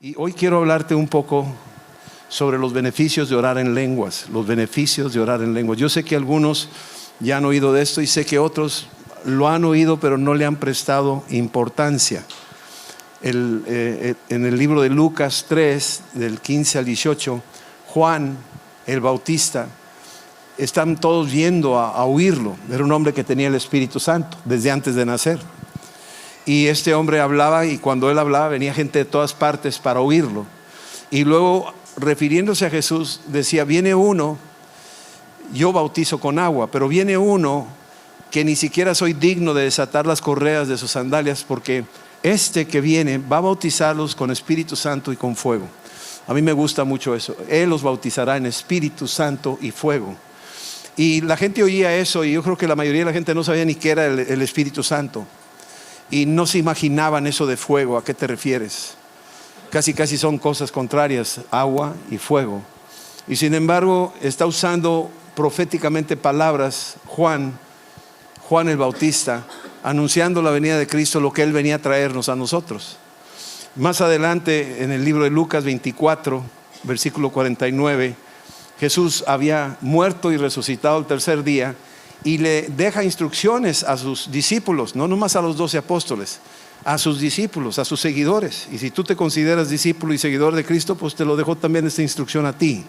Y hoy quiero hablarte un poco sobre los beneficios de orar en lenguas, los beneficios de orar en lenguas. Yo sé que algunos ya han oído de esto y sé que otros lo han oído pero no le han prestado importancia. En el libro de Lucas 3, del 15 al 18, Juan el Bautista, están todos yendo a oírlo. Era un hombre que tenía el Espíritu Santo desde antes de nacer. Y este hombre hablaba, y cuando él hablaba venía gente de todas partes para oírlo. Y luego, refiriéndose a Jesús, decía: viene uno, yo bautizo con agua, pero viene uno que ni siquiera soy digno de desatar las correas de sus sandalias, porque este que viene va a bautizarlos con Espíritu Santo y con fuego. A mí me gusta mucho eso. Él los bautizará en Espíritu Santo y fuego. Y la gente oía eso, y yo creo que la mayoría de la gente no sabía ni qué era el Espíritu Santo. Y no se imaginaban eso de fuego. ¿A qué te refieres? Casi son cosas contrarias, agua y fuego. Y sin embargo está usando proféticamente palabras Juan el Bautista, anunciando la venida de Cristo, lo que Él venía a traernos a nosotros. Más adelante en el libro de Lucas 24, versículo 49, Jesús había muerto y resucitado el tercer día, y le deja instrucciones a sus discípulos, no nomás a los 12 apóstoles, a sus discípulos, a sus seguidores. Y si tú te consideras discípulo y seguidor de Cristo, pues te lo dejó también esta instrucción a ti.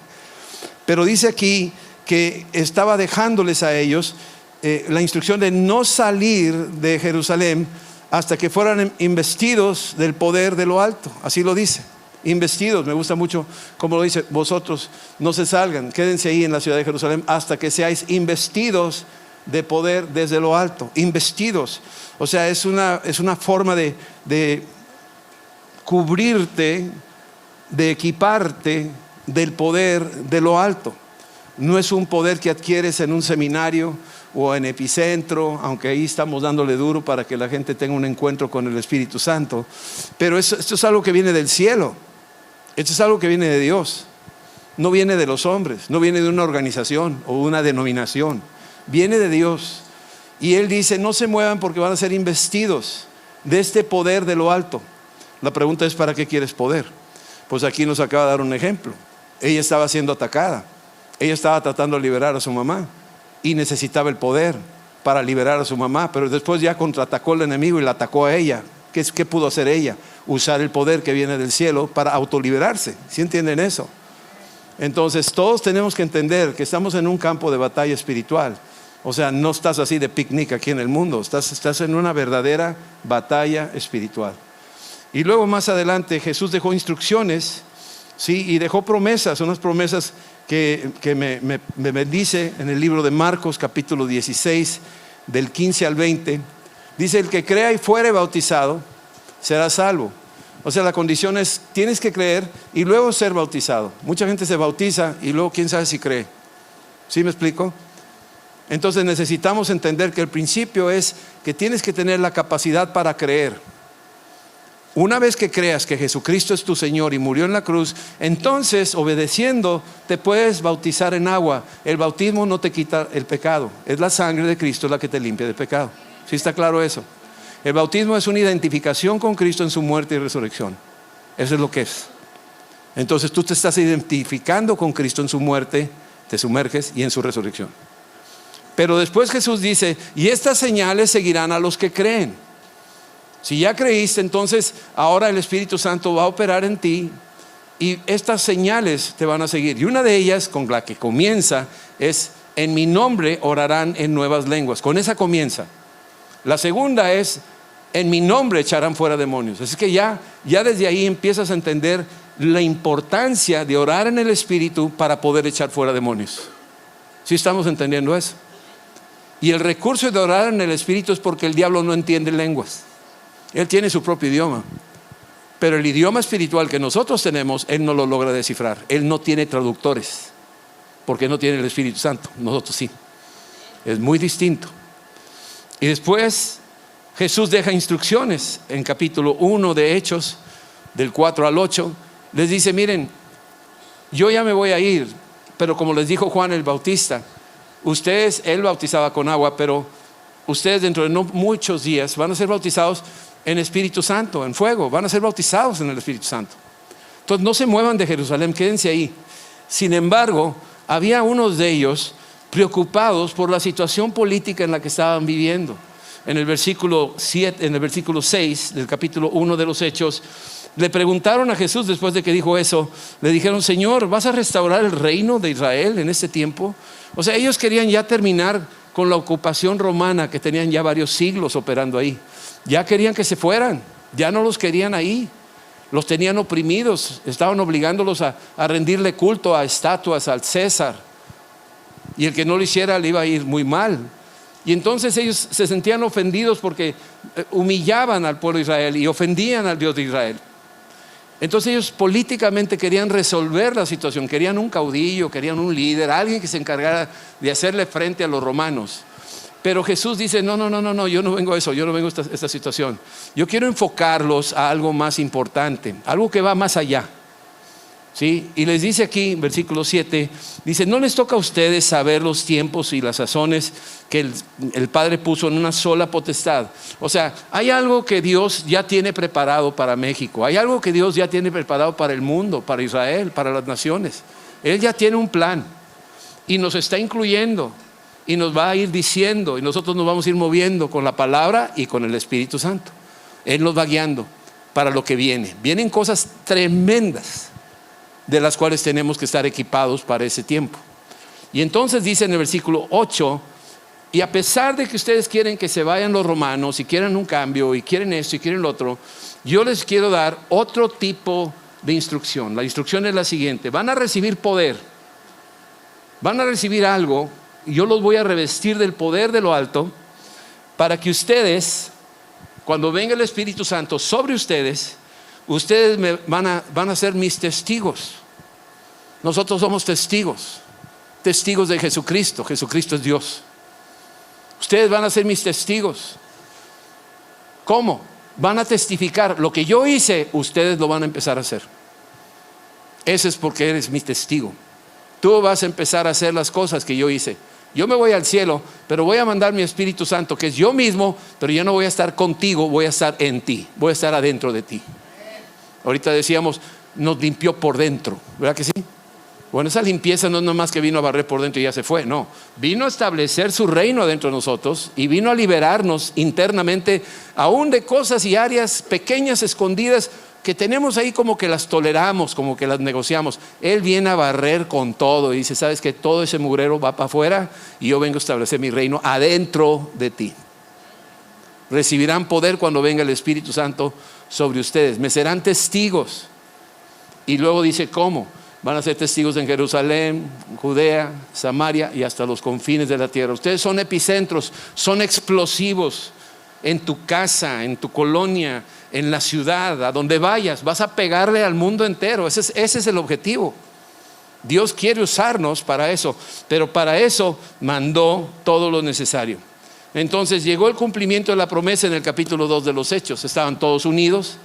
Pero dice aquí que estaba dejándoles a ellos la instrucción de no salir de Jerusalén hasta que fueran investidos del poder de lo alto. Así lo dice, investidos. Me gusta mucho como lo dice: vosotros no se salgan, quédense ahí en la ciudad de Jerusalén hasta que seáis investidos de poder desde lo alto. Investidos, o sea, es una forma de cubrirte, de equiparte del poder de lo alto. No es un poder que adquieres en un seminario o en Epicentro, aunque ahí estamos dándole duro para que la gente tenga un encuentro con el Espíritu Santo. Pero esto es algo que viene del cielo. Esto es algo que viene de Dios. No viene de los hombres, no viene de una organización o una denominación. Viene de Dios. Y Él dice: no se muevan porque van a ser investidos de este poder de lo alto. La pregunta es: ¿para qué quieres poder? Pues aquí nos acaba de dar un ejemplo. Ella estaba siendo atacada. Ella estaba tratando de liberar a su mamá y necesitaba el poder para liberar a su mamá. Pero después ya contraatacó el enemigo y la atacó a ella. ¿Qué pudo hacer ella? Usar el poder que viene del cielo para autoliberarse. ¿Sí entienden eso? Entonces todos tenemos que entender que estamos en un campo de batalla espiritual. O sea, no estás así de picnic aquí en el mundo. Estás en una verdadera batalla espiritual. Y luego más adelante Jesús dejó instrucciones, ¿sí? Y dejó promesas, unas promesas que me bendice en el libro de Marcos capítulo 16, del 15 al 20. Dice: el que crea y fuere bautizado será salvo. O sea, la condición es: tienes que creer y luego ser bautizado. Mucha gente se bautiza y luego quién sabe si cree. ¿Sí me explico? Entonces necesitamos entender que el principio es que tienes que tener la capacidad para creer. Una vez que creas que Jesucristo es tu Señor y murió en la cruz, entonces, obedeciendo, te puedes bautizar en agua. El bautismo no te quita el pecado. Es la sangre de Cristo la que te limpia del pecado. ¿Sí está claro eso? El bautismo es una identificación con Cristo en su muerte y resurrección. Eso es lo que es. Entonces tú te estás identificando con Cristo en su muerte, te sumerges, y en su resurrección. Pero después Jesús dice: y estas señales seguirán a los que creen. Si ya creíste, entonces ahora el Espíritu Santo va a operar en ti y estas señales te van a seguir. Y una de ellas, con la que comienza, es: en mi nombre orarán en nuevas lenguas. Con esa comienza. La segunda es: en mi nombre echarán fuera demonios. Así que ya desde ahí empiezas a entender la importancia de orar en el Espíritu para poder echar fuera demonios. ¿Sí estamos entendiendo eso? Y el recurso de orar en el Espíritu es porque el diablo no entiende lenguas. Él tiene su propio idioma, pero el idioma espiritual que nosotros tenemos, él no lo logra descifrar. Él no tiene traductores porque no tiene el Espíritu Santo. Nosotros sí. Es muy distinto. Y después Jesús deja instrucciones en capítulo 1 de Hechos, del 4 al 8. Les dice: miren, yo ya me voy a ir, pero como les dijo Juan el Bautista, él bautizaba con agua, pero ustedes dentro de no muchos días van a ser bautizados en Espíritu Santo, en fuego. Van a ser bautizados en el Espíritu Santo. Entonces no se muevan de Jerusalén, quédense ahí. Sin embargo, había unos de ellos preocupados por la situación política en la que estaban viviendo. En el versículo 6 del capítulo 1 de los Hechos, le preguntaron a Jesús después de que dijo eso, le dijeron: Señor, ¿vas a restaurar el reino de Israel en este tiempo? O sea, ellos querían ya terminar con la ocupación romana que tenían ya varios siglos operando ahí. Ya querían que se fueran, ya no los querían ahí. Los tenían oprimidos, estaban obligándolos a rendirle culto a estatuas, al César. Y el que no lo hiciera le iba a ir muy mal. Y entonces ellos se sentían ofendidos porque humillaban al pueblo de Israel y ofendían al Dios de Israel. Entonces ellos políticamente querían resolver la situación, querían un caudillo, querían un líder, alguien que se encargara de hacerle frente a los romanos. Pero Jesús dice: no, yo no vengo a eso, yo no vengo a esta situación. Yo quiero enfocarlos a algo más importante, algo que va más allá. ¿Sí? Y les dice aquí, versículo 7, dice: no les toca a ustedes saber los tiempos y las sazones que el Padre puso en una sola potestad. O sea, hay algo que Dios ya tiene preparado para México, hay algo que Dios ya tiene preparado para el mundo, para Israel, para las naciones. Él ya tiene un plan y nos está incluyendo y nos va a ir diciendo, y nosotros nos vamos a ir moviendo con la palabra y con el Espíritu Santo. Él nos va guiando para lo que viene. Vienen cosas tremendas de las cuales tenemos que estar equipados para ese tiempo. Y entonces dice en el versículo 8: y a pesar de que ustedes quieren que se vayan los romanos y quieren un cambio y quieren esto y quieren lo otro, yo les quiero dar otro tipo de instrucción. La instrucción es la siguiente: van a recibir poder, van a recibir algo, y yo los voy a revestir del poder de lo alto, para que ustedes, cuando venga el Espíritu Santo sobre ustedes, ustedes van a ser mis testigos. Nosotros somos testigos de Jesucristo. Jesucristo es Dios. Ustedes van a ser mis testigos. ¿Cómo? Van a testificar lo que yo hice, ustedes lo van a empezar a hacer. Ese es porque eres mi testigo. Tú vas a empezar a hacer las cosas que yo hice. Yo me voy al cielo, pero voy a mandar mi Espíritu Santo, que es yo mismo, pero yo no voy a estar contigo, voy a estar en ti, voy a estar adentro de ti. Ahorita decíamos, nos limpió por dentro, ¿verdad que sí? Bueno, esa limpieza no es nomás que vino a barrer por dentro y ya se fue, no. Vino a establecer su reino dentro de nosotros y vino a liberarnos internamente, aún de cosas y áreas pequeñas, escondidas, que tenemos ahí como que las toleramos, como que las negociamos. Él viene a barrer con todo y dice: sabes que todo ese mugrero va para afuera y yo vengo a establecer mi reino adentro de ti. Recibirán poder cuando venga el Espíritu Santo sobre ustedes, me serán testigos. Y luego dice cómo: van a ser testigos en Jerusalén, Judea, Samaria y hasta los confines de la tierra. Ustedes son epicentros, son explosivos en tu casa, en tu colonia, en la ciudad, a donde vayas, vas a pegarle al mundo entero. Ese es el objetivo. Dios quiere usarnos para eso, pero para eso mandó todo lo necesario. Entonces llegó el cumplimiento de la promesa en el capítulo 2 de los Hechos. Estaban todos unidos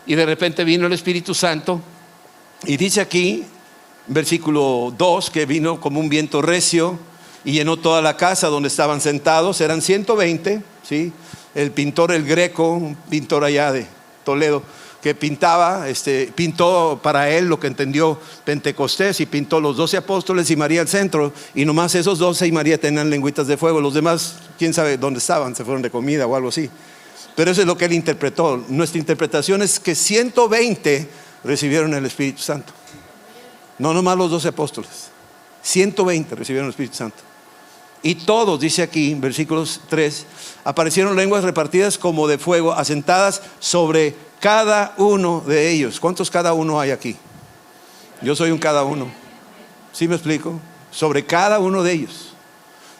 y de repente vino el Espíritu Santo, y dice aquí, versículo 2, que vino como un viento recio y llenó toda la casa donde estaban sentados. Eran 120, ¿sí? El pintor, el Greco, un pintor allá de Toledo, que pintó para él lo que entendió Pentecostés, y pintó los 12 apóstoles y María al centro, y nomás esos 12 y María tenían lengüitas de fuego. Los demás, quién sabe dónde estaban, se fueron de comida o algo así. Pero eso es lo que él interpretó. Nuestra interpretación es que 120 recibieron el Espíritu Santo. No nomás los 12 apóstoles, 120 recibieron el Espíritu Santo. Y todos, dice aquí, versículos 3, aparecieron lenguas repartidas como de fuego, asentadas sobre cada uno de ellos. ¿Cuántos cada uno hay aquí? Yo soy un cada uno. ¿Sí me explico? Sobre cada uno de ellos.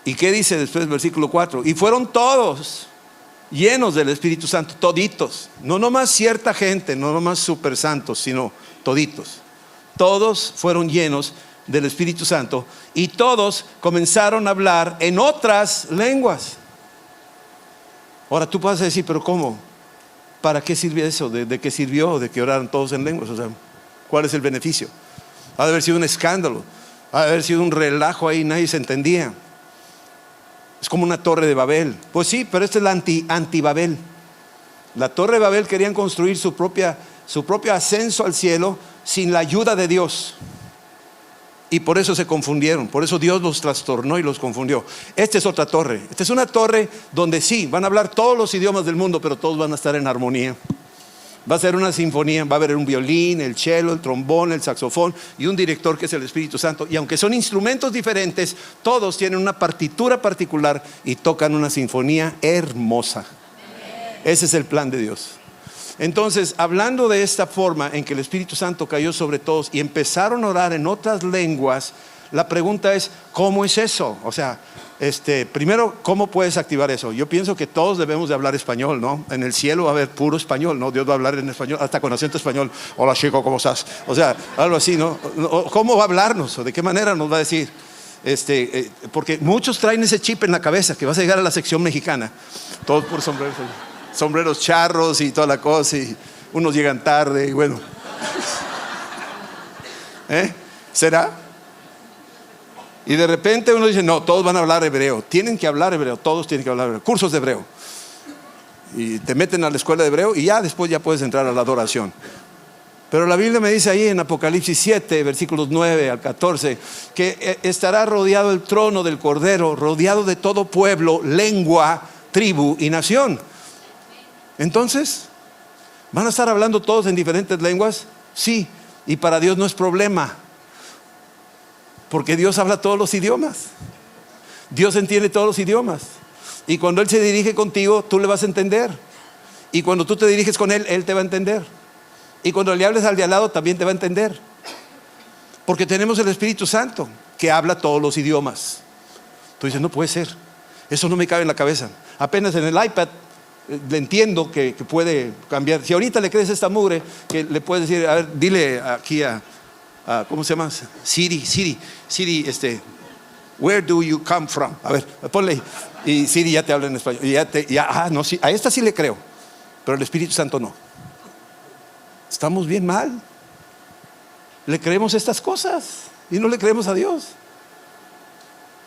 ¿Y qué dice después, versículo 4? Y fueron todos llenos del Espíritu Santo, toditos. No nomás cierta gente, no nomás super santos, sino toditos. Todos fueron llenos del Espíritu Santo y todos comenzaron a hablar en otras lenguas. Ahora tú puedes decir: pero ¿cómo? ¿Para qué sirvió eso? ¿De qué sirvió? ¿De que oraran todos en lenguas? O sea, ¿cuál es el beneficio? Ha de haber sido un escándalo, ha de haber sido un relajo ahí, nadie se entendía. Es como una torre de Babel. Pues sí, pero esta es la anti-Babel. La torre de Babel querían construir su propio ascenso al cielo, sin la ayuda de Dios. Y por eso se confundieron, por eso Dios los trastornó y los confundió. Esta es otra torre. Esta es una torre donde sí, van a hablar todos los idiomas del mundo, pero todos van a estar en armonía. Va a ser una sinfonía, va a haber un violín, el cello, el trombón, el saxofón y un director que es el Espíritu Santo. Y aunque son instrumentos diferentes, todos tienen una partitura particular y tocan una sinfonía hermosa. Ese es el plan de Dios. Entonces, hablando de esta forma en que el Espíritu Santo cayó sobre todos y empezaron a orar en otras lenguas, la pregunta es, ¿cómo es eso? O sea, primero, ¿cómo puedes activar eso? Yo pienso que todos debemos de hablar español, ¿no? En el cielo va a haber puro español, ¿no? Dios va a hablar en español, hasta con acento español. Hola chico, ¿cómo estás? O sea, algo así, ¿no? ¿Cómo va a hablarnos? ¿O de qué manera nos va a decir? Porque muchos traen ese chip en la cabeza, que vas a llegar a la sección mexicana, todos por sombreros charros y toda la cosa, y unos llegan tarde, y bueno. ¿Será? Y de repente uno dice, no, todos van a hablar hebreo. Tienen que hablar hebreo, todos tienen que hablar hebreo. Cursos de hebreo. Y te meten a la escuela de hebreo y ya después ya puedes entrar a la adoración. Pero la Biblia me dice ahí en Apocalipsis 7, versículos 9 al 14, que estará rodeado el trono del Cordero, rodeado de todo pueblo, lengua, tribu y nación. Entonces, ¿van a estar hablando todos en diferentes lenguas? Sí, y para Dios no es problema. Porque Dios habla todos los idiomas. Dios entiende todos los idiomas. Y cuando Él se dirige contigo, tú le vas a entender. Y cuando tú te diriges con Él, Él te va a entender. Y cuando le hables al de al lado, también te va a entender. Porque tenemos el Espíritu Santo que habla todos los idiomas. Tú dices, no puede ser. Eso no me cabe en la cabeza. Apenas en el iPad le entiendo que puede cambiar. Si ahorita le crees esta mugre, que le puedes decir, a ver, dile aquí a ¿cómo se llama? Siri, where do you come from? A ver, ponle ahí. Y Siri ya te habla en español. No, sí, a esta sí le creo, pero el Espíritu Santo no. Estamos bien mal. Le creemos estas cosas y no le creemos a Dios.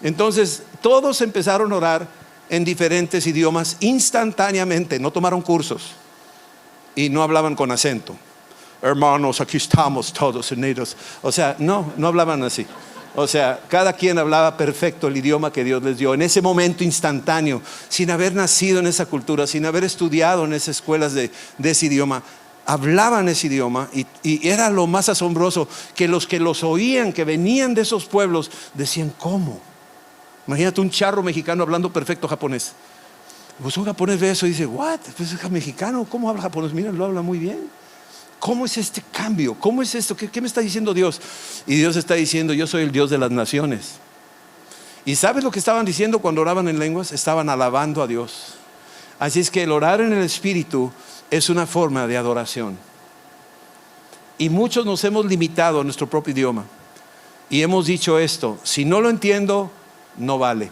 Entonces, todos empezaron a orar en diferentes idiomas instantáneamente. No tomaron cursos y no hablaban con acento. Hermanos, aquí estamos todos unidos. O sea, no hablaban así. O sea, cada quien hablaba perfecto el idioma que Dios les dio en ese momento instantáneo, sin haber nacido en esa cultura, sin haber estudiado en esas escuelas de ese idioma. Hablaban ese idioma y era lo más asombroso, que los oían, que venían de esos pueblos, decían, ¿cómo? Imagínate un charro mexicano hablando perfecto japonés. Pues un japonés ve eso y dice, ¿what? Pues es mexicano, ¿cómo habla japonés? Mira, lo habla muy bien. ¿Cómo es este cambio? ¿Cómo es esto? ¿Qué me está diciendo Dios? Y Dios está diciendo, yo soy el Dios de las naciones. ¿Y sabes lo que estaban diciendo cuando oraban en lenguas? Estaban alabando a Dios. Así es que el orar en el Espíritu es una forma de adoración. Y muchos nos hemos limitado a nuestro propio idioma y hemos dicho esto: si no lo entiendo, no vale.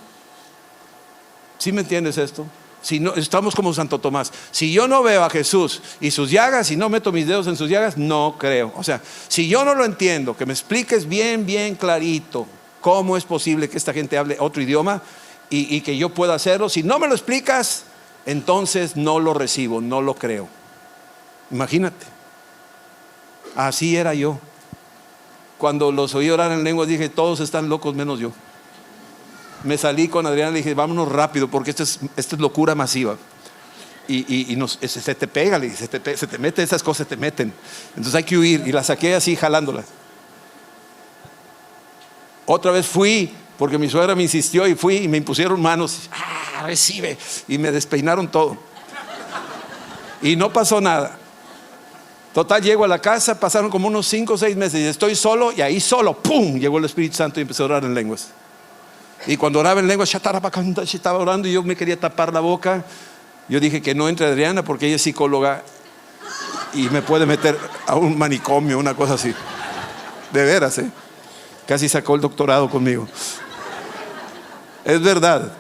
¿Sí me entiendes esto? Si no, estamos como Santo Tomás. Si yo no veo a Jesús y sus llagas, y no meto mis dedos en sus llagas, no creo. O sea, si yo no lo entiendo, que me expliques bien clarito cómo es posible que esta gente hable otro idioma y que yo pueda hacerlo. Si no me lo explicas, entonces no lo recibo, no lo creo. Imagínate. Así era yo. Cuando los oí orar en lenguas dije, todos están locos menos yo. Me salí con Adriana y le dije, vámonos rápido porque esto es locura masiva. Se te pega, se te mete, esas cosas te meten. Entonces hay que huir. Y la saqué así jalándola. Otra vez fui, porque mi suegra me insistió, y fui y me impusieron manos. Recibe. Y me despeinaron todo. Y no pasó nada. Total, llego a la casa, pasaron como unos 5 o 6 meses y estoy solo, y ahí solo, ¡pum!, llegó el Espíritu Santo y empecé a orar en lenguas. Y cuando oraba en lenguas, estaba orando y yo me quería tapar la boca. Yo dije que no entre Adriana porque ella es psicóloga y me puede meter a un manicomio, una cosa así. De veras, casi sacó el doctorado conmigo. Es verdad.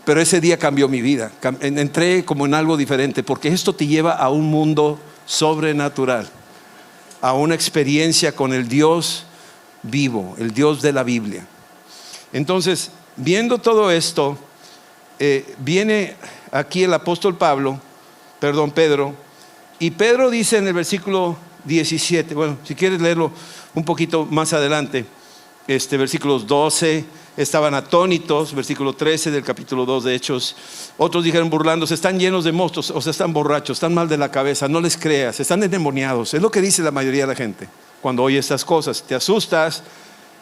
Pero ese día cambió mi vida. Entré como en algo diferente, porque esto te lleva a un mundo sobrenatural, a una experiencia con el Dios vivo, el Dios de la Biblia. Entonces, viendo todo esto, viene aquí el apóstol Pedro, y Pedro dice en el versículo 17. Bueno, si quieres leerlo un poquito más adelante, versículos 12, estaban atónitos, versículo 13 del capítulo 2 de Hechos. Otros dijeron burlándose, están llenos de mostos, o sea, están borrachos, están mal de la cabeza, no les creas, están endemoniados. Es lo que dice la mayoría de la gente cuando oye estas cosas. Te asustas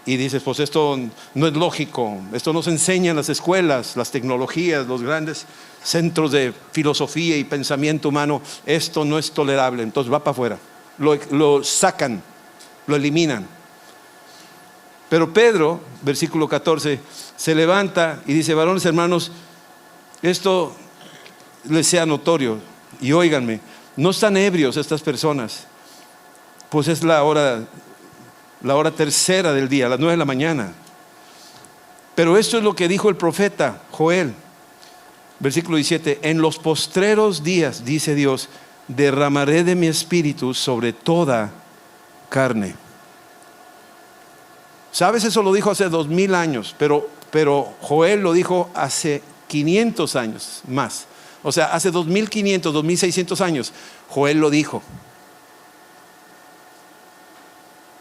y dices, pues esto no es lógico, esto nos enseña en las escuelas, las tecnologías, los grandes centros de filosofía y pensamiento humano. Esto no es tolerable, entonces va para afuera, lo sacan, lo eliminan. Pero Pedro, versículo 14, se levanta y dice, varones hermanos, esto les sea notorio, y óiganme, no están ebrios estas personas, pues es la hora tercera del día, a las 9 de la mañana. Pero esto es lo que dijo el profeta Joel, versículo 17, en los postreros días, dice Dios, derramaré de mi espíritu sobre toda carne. ¿Sabes? Eso lo dijo hace 2000 años, pero Joel lo dijo hace 500 años más. O sea, hace 2500, 2600 años, Joel lo dijo.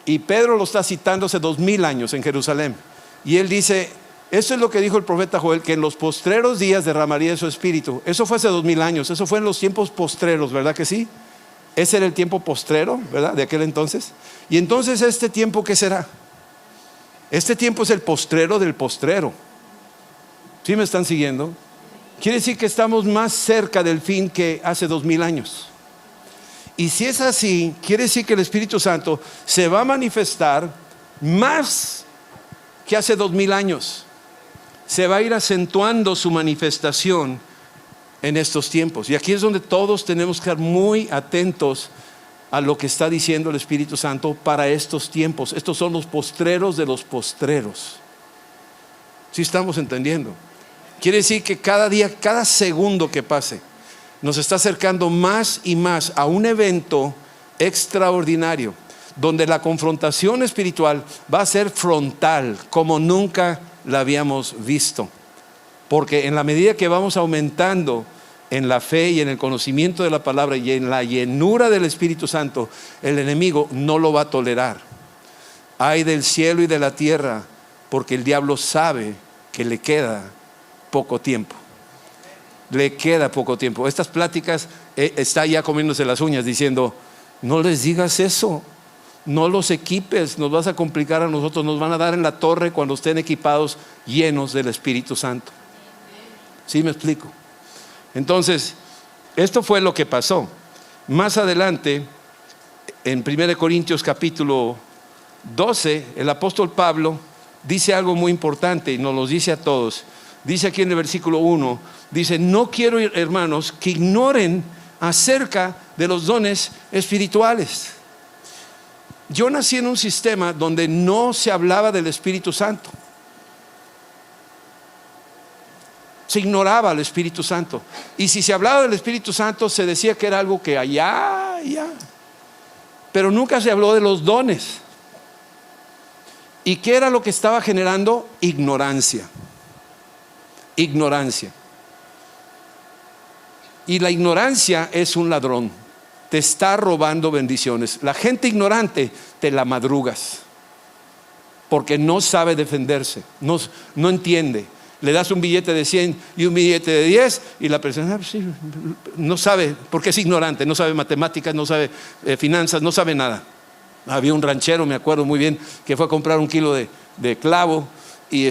Y Pedro lo está citando hace 2000 años en Jerusalén. Y él dice, eso es lo que dijo el profeta Joel, que en los postreros días derramaría de su espíritu. Eso fue hace 2000 años, eso fue en los tiempos postreros, ¿verdad que sí? Ese era el tiempo postrero, ¿verdad? De aquel entonces. Y entonces, ¿este tiempo qué será? Este tiempo es el postrero del postrero. ¿Sí me están siguiendo? Quiere decir que estamos más cerca del fin que hace 2000 años. Y si es así, quiere decir que el Espíritu Santo se va a manifestar más que hace 2000 años. Se va a ir acentuando su manifestación en estos tiempos. Y aquí es donde todos tenemos que estar muy atentos a lo que está diciendo el Espíritu Santo para estos tiempos. Estos son los postreros de los postreros. ¿Sí estamos entendiendo? Quiere decir que cada día, cada segundo que pase, nos está acercando más y más a un evento extraordinario, donde la confrontación espiritual va a ser frontal, como nunca la habíamos visto. Porque en la medida que vamos aumentando en la fe y en el conocimiento de la palabra y en la llenura del Espíritu Santo, el enemigo no lo va a tolerar. Ay del cielo y de la tierra, porque el diablo sabe que le queda poco tiempo. Le queda poco tiempo. Estas pláticas está ya comiéndose las uñas diciendo, no les digas eso, no los equipes, nos vas a complicar a nosotros, nos van a dar en la torre cuando estén equipados, llenos del Espíritu Santo. ¿Sí me explico? Entonces, esto fue lo que pasó. Más adelante, en 1 Corintios capítulo 12, el apóstol Pablo dice algo muy importante y nos lo dice a todos. Dice aquí en el versículo 1, dice, no quiero, hermanos, que ignoren acerca de los dones espirituales. Yo nací en un sistema donde no se hablaba del Espíritu Santo. Se ignoraba al Espíritu Santo. Y si se hablaba del Espíritu Santo, se decía que era algo que allá. Pero nunca se habló de los dones. ¿Y qué era lo que estaba generando? Ignorancia. Ignorancia. Y la ignorancia es un ladrón. Te está robando bendiciones. La gente ignorante te la madrugas. Porque no sabe defenderse. No entiende. Le das un billete de 100 y un billete de 10 y la persona sí, no sabe, porque es ignorante, no sabe matemáticas, no sabe finanzas, no sabe nada. Había un ranchero, me acuerdo muy bien, que fue a comprar 1 kilo de clavo y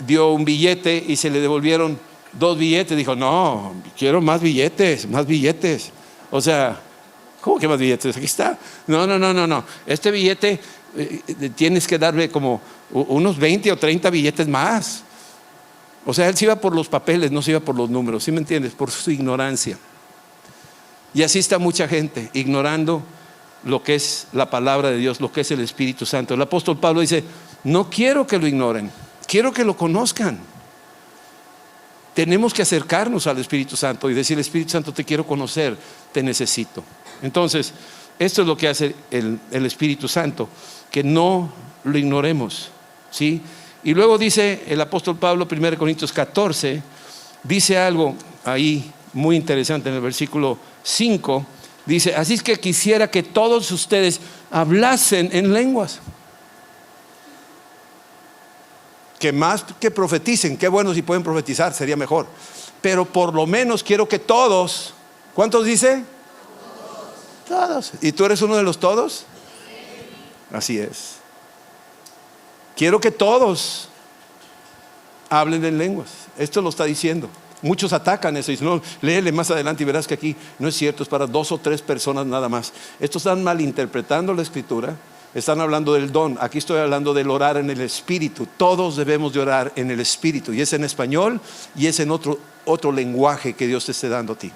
dio un billete y se le devolvieron 2 billetes. Dijo, no, quiero más billetes. O sea, ¿cómo que más billetes? Aquí está. No. Este billete tienes que darle como unos 20 o 30 billetes más. O sea, él se iba por los papeles, no se iba por los números. ¿Sí me entiendes? Por su ignorancia. Y así está mucha gente, ignorando lo que es la palabra de Dios, lo que es el Espíritu Santo. El apóstol Pablo dice, no quiero que lo ignoren, quiero que lo conozcan. Tenemos que acercarnos al Espíritu Santo y decir, Espíritu Santo, te quiero conocer, te necesito. Entonces, esto es lo que hace el Espíritu Santo, que no lo ignoremos, ¿sí? Y luego dice el apóstol Pablo, 1 Corintios 14, dice algo ahí muy interesante en el versículo 5, Dice, así es que quisiera que todos ustedes hablasen en lenguas. Que más que profeticen, qué bueno si pueden profetizar, sería mejor. Pero por lo menos quiero que todos, ¿cuántos dice? Todos. ¿Y tú eres uno de los todos? Así es. Quiero que todos hablen en lenguas. Esto lo está diciendo. Muchos atacan eso y dicen, no, léele más adelante y verás que aquí no es cierto, es para 2 o 3 personas nada más. Estos están malinterpretando la escritura. Están hablando del don. Aquí estoy hablando del orar en el Espíritu. Todos debemos de orar en el Espíritu, y es en español y es en otro lenguaje que Dios te esté dando a ti.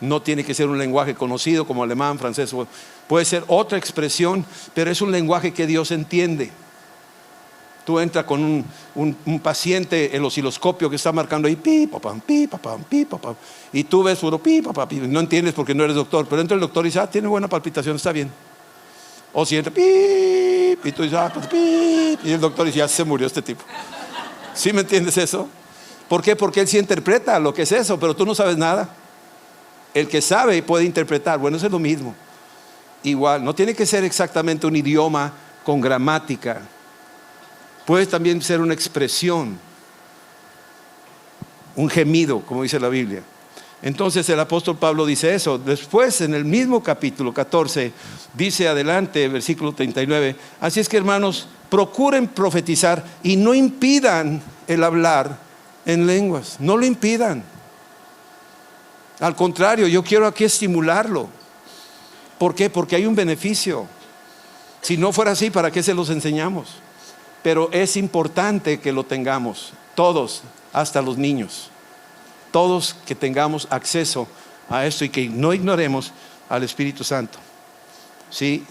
No tiene que ser un lenguaje conocido como alemán, francés, puede ser otra expresión, pero es un lenguaje que Dios entiende. Tú entras con un paciente, el osciloscopio que está marcando ahí, pi, papam, pi, papam, pi, papam, y tú ves puro pi, papam, pi. No entiendes porque no eres doctor, pero entra el doctor y dice, tiene buena palpitación, está bien. O si entra, pi, y tú dices, pues, pi, y el doctor dice, ya se murió este tipo. ¿Sí me entiendes eso? ¿Por qué? Porque él sí interpreta lo que es eso, pero tú no sabes nada. El que sabe puede interpretar. Bueno, eso es lo mismo. Igual, no tiene que ser exactamente un idioma con gramática. Puede también ser una expresión, un gemido, como dice la Biblia. Entonces el apóstol Pablo dice eso. Después, en el mismo capítulo 14, dice adelante, versículo 39, así es que, hermanos, procuren profetizar y no impidan el hablar en lenguas. No lo impidan. Al contrario, yo quiero aquí estimularlo. ¿Por qué? Porque hay un beneficio. Si no fuera así, ¿para qué se los enseñamos? Pero es importante que lo tengamos, todos, hasta los niños. Todos que tengamos acceso a esto y que no ignoremos al Espíritu Santo. ¿Sí?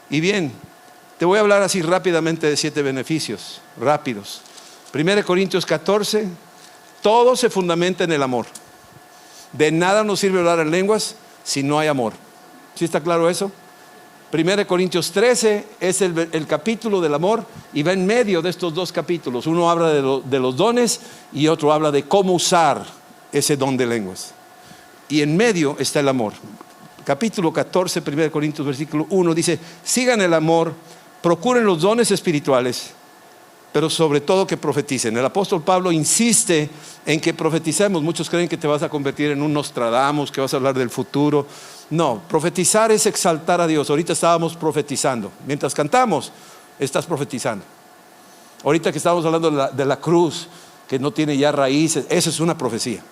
Y bien, te voy a hablar así rápidamente de 7 beneficios, rápidos. 1 Corintios 14, todo se fundamenta en el amor. De nada nos sirve hablar en lenguas si no hay amor. ¿Sí está claro eso? 1 Corintios 13 es el capítulo del amor, y va en medio de estos 2 capítulos. Uno habla de los dones y otro habla de cómo usar ese don de lenguas. Y en medio está el amor. Capítulo 14, 1 Corintios, versículo 1 dice, sigan el amor, procuren los dones espirituales, pero sobre todo que profeticen. El apóstol Pablo insiste en que profeticemos. Muchos creen que te vas a convertir en un Nostradamus, que vas a hablar del futuro. No, profetizar es exaltar a Dios. Ahorita estábamos profetizando. Mientras cantamos, estás profetizando. Ahorita que estábamos hablando de la cruz, que no tiene ya raíces, eso es una profecía.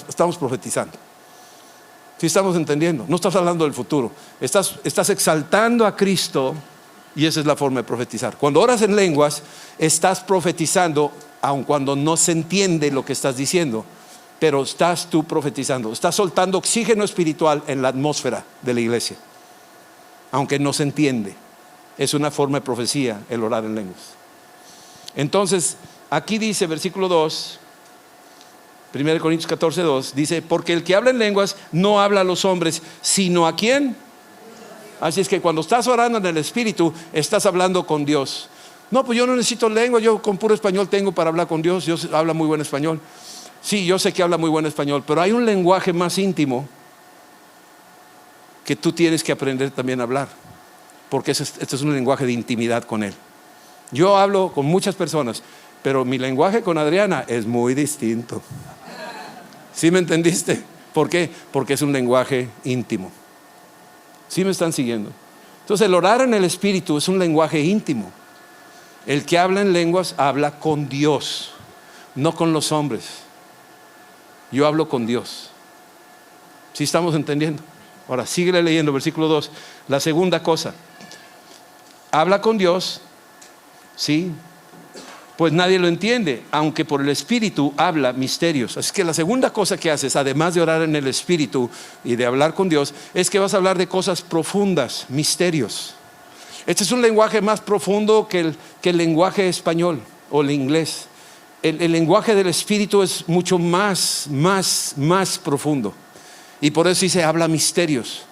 Estamos profetizando. ¿Sí estamos entendiendo? No estás hablando del futuro. Estás exaltando a Cristo, y esa es la forma de profetizar. Cuando oras en lenguas, estás profetizando, aun cuando no se entiende lo que estás diciendo, pero estás tú profetizando. Estás soltando oxígeno espiritual en la atmósfera de la iglesia, aunque no se entiende. Es una forma de profecía el orar en lenguas. Entonces, aquí dice, versículo 2, 1 Corintios 14, 2, dice, porque el que habla en lenguas no habla a los hombres, sino ¿a quién? Así es que cuando estás orando en el Espíritu, estás hablando con Dios. No, pues yo no necesito lengua, yo con puro español tengo para hablar con Dios. Dios habla muy buen español. Sí, yo sé que habla muy buen español, pero hay un lenguaje más íntimo que tú tienes que aprender también a hablar, porque este es un lenguaje de intimidad con Él. Yo hablo con muchas personas, pero mi lenguaje con Adriana es muy distinto. ¿Sí me entendiste? ¿Por qué? Porque es un lenguaje íntimo. ¿Sí me están siguiendo? Entonces el orar en el Espíritu es un lenguaje íntimo. El que habla en lenguas habla con Dios, no con los hombres. Yo hablo con Dios. ¿Sí estamos entendiendo? Ahora síguele leyendo, versículo 2. La segunda cosa, habla con Dios, ¿sí? Pues nadie lo entiende, aunque por el Espíritu habla misterios. Así que la segunda cosa que haces, además de orar en el Espíritu y de hablar con Dios, es que vas a hablar de cosas profundas, misterios. Este es un lenguaje más profundo que el lenguaje español o el inglés. El lenguaje del Espíritu es mucho más profundo. Y por eso dice, habla misterios.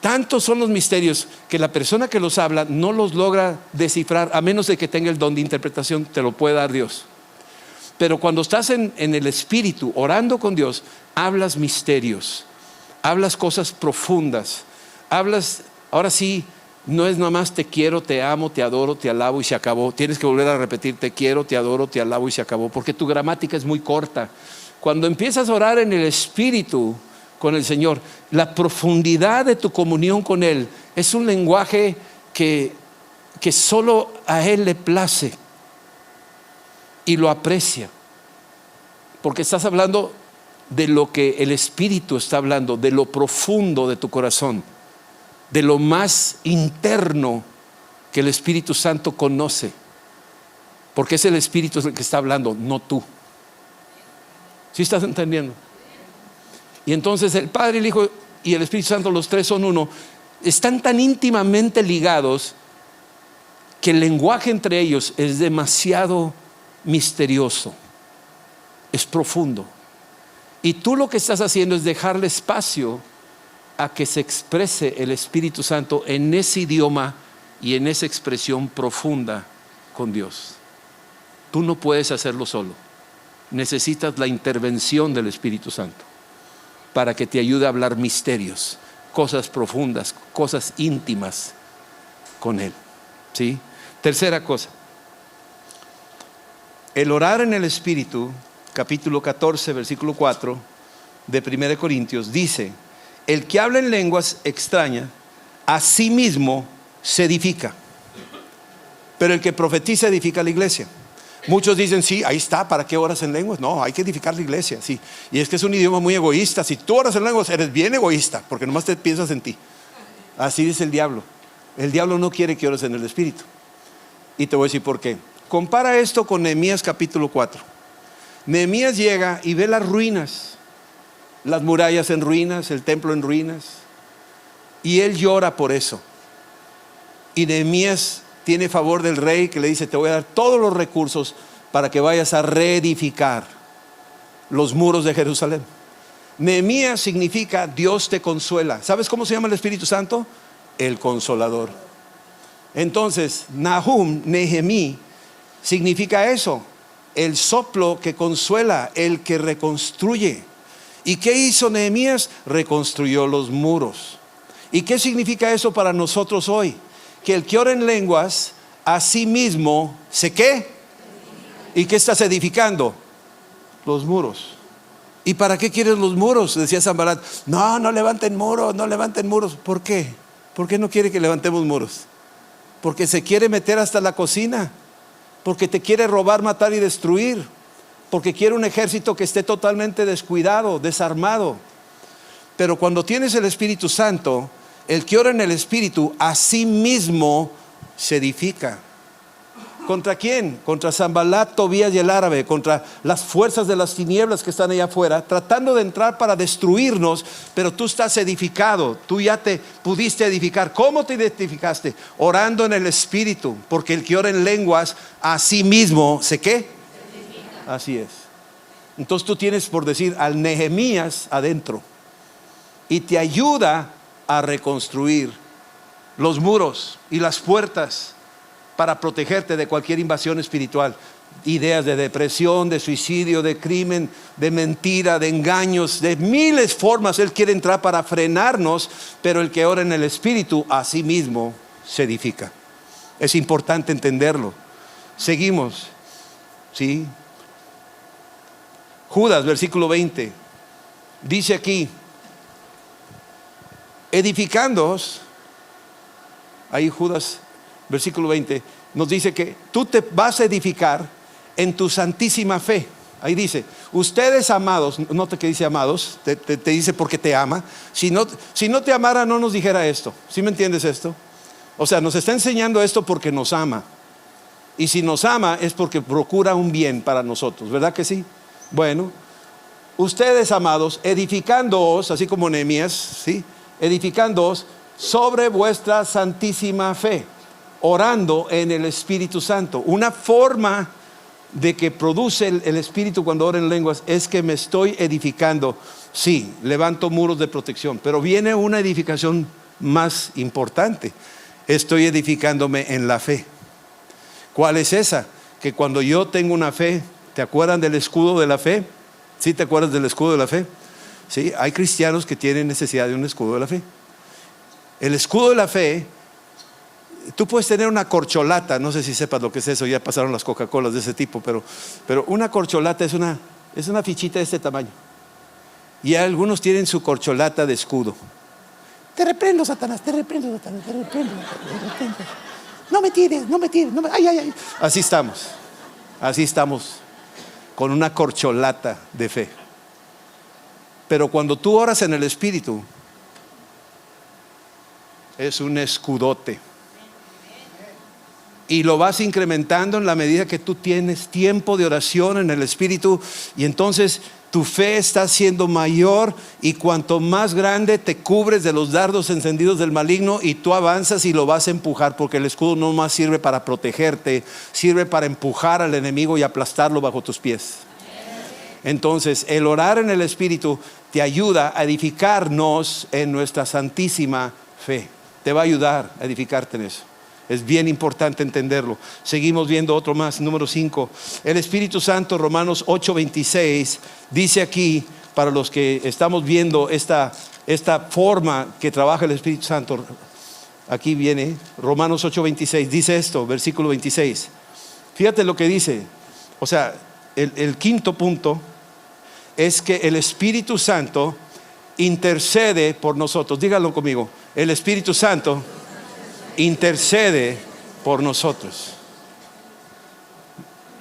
Tantos son los misterios que la persona que los habla no los logra descifrar, a menos de que tenga el don de interpretación. Te lo puede dar Dios. Pero cuando estás en el Espíritu orando con Dios, hablas misterios. hablas cosas profundas, hablas, ahora sí, no es nada más te quiero, te amo, te adoro, te alabo y se acabó. Tienes que volver a repetir te quiero, te adoro, te alabo y se acabó, porque tu gramática es muy corta. Cuando empiezas a orar en el Espíritu con el Señor, la profundidad de tu comunión con Él es un lenguaje que solo a Él le place y lo aprecia, porque estás hablando de lo que el Espíritu está hablando, de lo profundo de tu corazón, de lo más interno que el Espíritu Santo conoce, porque es el Espíritu el que está hablando, no tú. ¿Sí estás entendiendo? Y entonces el Padre, el Hijo y el Espíritu Santo, los tres son uno, están tan íntimamente ligados que el lenguaje entre ellos es demasiado misterioso, es profundo. Y tú lo que estás haciendo es dejarle espacio a que se exprese el Espíritu Santo en ese idioma y en esa expresión profunda con Dios. Tú no puedes hacerlo solo. Necesitas la intervención del Espíritu Santo para que te ayude a hablar misterios, cosas profundas, cosas íntimas con Él. ¿Sí? Tercera cosa, el orar en el Espíritu, capítulo 14, versículo 4 de 1 Corintios, dice: el que habla en lenguas extrañas, a sí mismo se edifica, pero el que profetiza edifica la iglesia. Muchos dicen, sí, ahí está, ¿para qué oras en lenguas? No, hay que edificar la iglesia, sí. Y es que es un idioma muy egoísta. Si tú oras en lenguas, eres bien egoísta, porque nomás te piensas en ti. Así dice el diablo. El diablo no quiere que ores en el Espíritu. Y te voy a decir por qué. Compara esto con Nehemías capítulo 4. Nehemías llega y ve las ruinas, las murallas en ruinas, el templo en ruinas, y él llora por eso. Y Nehemías tiene favor del rey, que le dice: te voy a dar todos los recursos para que vayas a reedificar los muros de Jerusalén. Nehemías significa Dios te consuela. ¿Sabes cómo se llama el Espíritu Santo? El Consolador. Entonces Nahum, Nehemí, significa eso, el soplo que consuela, el que reconstruye. ¿Y qué hizo Nehemías? Reconstruyó los muros. ¿Y qué significa eso para nosotros hoy? Que el que ora en lenguas, a sí mismo, ¿se qué? ¿Y qué estás edificando? Los muros. ¿Y para qué quieres los muros? Decía Sanballat. No, no levanten muros, no levanten muros. ¿Por qué? ¿Por qué no quiere que levantemos muros? Porque se quiere meter hasta la cocina, porque te quiere robar, matar y destruir, porque quiere un ejército que esté totalmente descuidado, desarmado. Pero cuando tienes el Espíritu Santo, el que ora en el Espíritu, a sí mismo se edifica. ¿Contra quién? Contra Sanballat, Tobías y el árabe, contra las fuerzas de las tinieblas que están allá afuera, tratando de entrar para destruirnos. Pero tú estás edificado, tú ya te pudiste edificar. ¿Cómo te edificaste? Orando en el Espíritu, porque el que ora en lenguas, a sí mismo, ¿se qué? Así es. Entonces tú tienes, por decir, al Nehemías adentro, y te ayuda a reconstruir los muros y las puertas para protegerte de cualquier invasión espiritual. Ideas de depresión, de suicidio, de crimen, de mentira, de engaños, de miles formas. Él quiere entrar para frenarnos, pero el que ora en el Espíritu, a sí mismo se edifica. Es importante entenderlo. Seguimos, ¿sí? Judas, versículo 20, dice aquí: edificándoos. Ahí Judas, versículo 20, nos dice que tú te vas a edificar en tu santísima fe. Ahí dice: ustedes amados, nota que dice amados, te dice porque te ama. Si no te amara, no nos dijera esto. ¿Sí me entiendes esto? O sea, nos está enseñando esto porque nos ama. Y si nos ama es porque procura un bien para nosotros, ¿verdad que sí? Bueno, ustedes amados, edificándoos, así como Nehemías, ¿sí? Edificándoos sobre vuestra santísima fe, orando en el Espíritu Santo. Una forma de que produce el Espíritu cuando ora en lenguas es que me estoy edificando. Sí, levanto muros de protección, pero viene una edificación más importante. Estoy edificándome en la fe. ¿Cuál es esa? Que cuando yo tengo una fe, ¿te acuerdan del escudo de la fe? ¿Sí te acuerdas del escudo de la fe? ¿sí? Hay cristianos que tienen necesidad de un escudo de la fe. El escudo de la fe, tú puedes tener una corcholata, no sé si sepas lo que es eso, ya pasaron las Coca-Colas de ese tipo, pero una corcholata es una fichita de este tamaño. Y algunos tienen su corcholata de escudo. Te reprendo, Satanás, te reprendo, Satanás, te reprendo. No me tires, ay. Así estamos, con una corcholata de fe. Pero cuando tú oras en el Espíritu, es un escudote. Y lo vas incrementando en la medida que tú tienes tiempo de oración en el Espíritu. Y entonces tu fe está siendo mayor. Y cuanto más grande te cubres de los dardos encendidos del maligno, y tú avanzas y lo vas a empujar. Porque el escudo no más sirve para protegerte, sirve para empujar al enemigo y aplastarlo bajo tus pies. Entonces el orar en el Espíritu te ayuda a edificarnos en nuestra santísima fe. Te va a ayudar a edificarte en eso. Es bien importante entenderlo. Seguimos viendo otro más, número 5. El Espíritu Santo, Romanos 8:26, dice aquí, para los que estamos viendo esta forma que trabaja el Espíritu Santo. Aquí viene Romanos 8:26, dice esto, versículo 26. Fíjate lo que dice. O sea, el quinto punto es que el Espíritu Santo intercede por nosotros. Díganlo conmigo. El Espíritu Santo intercede por nosotros.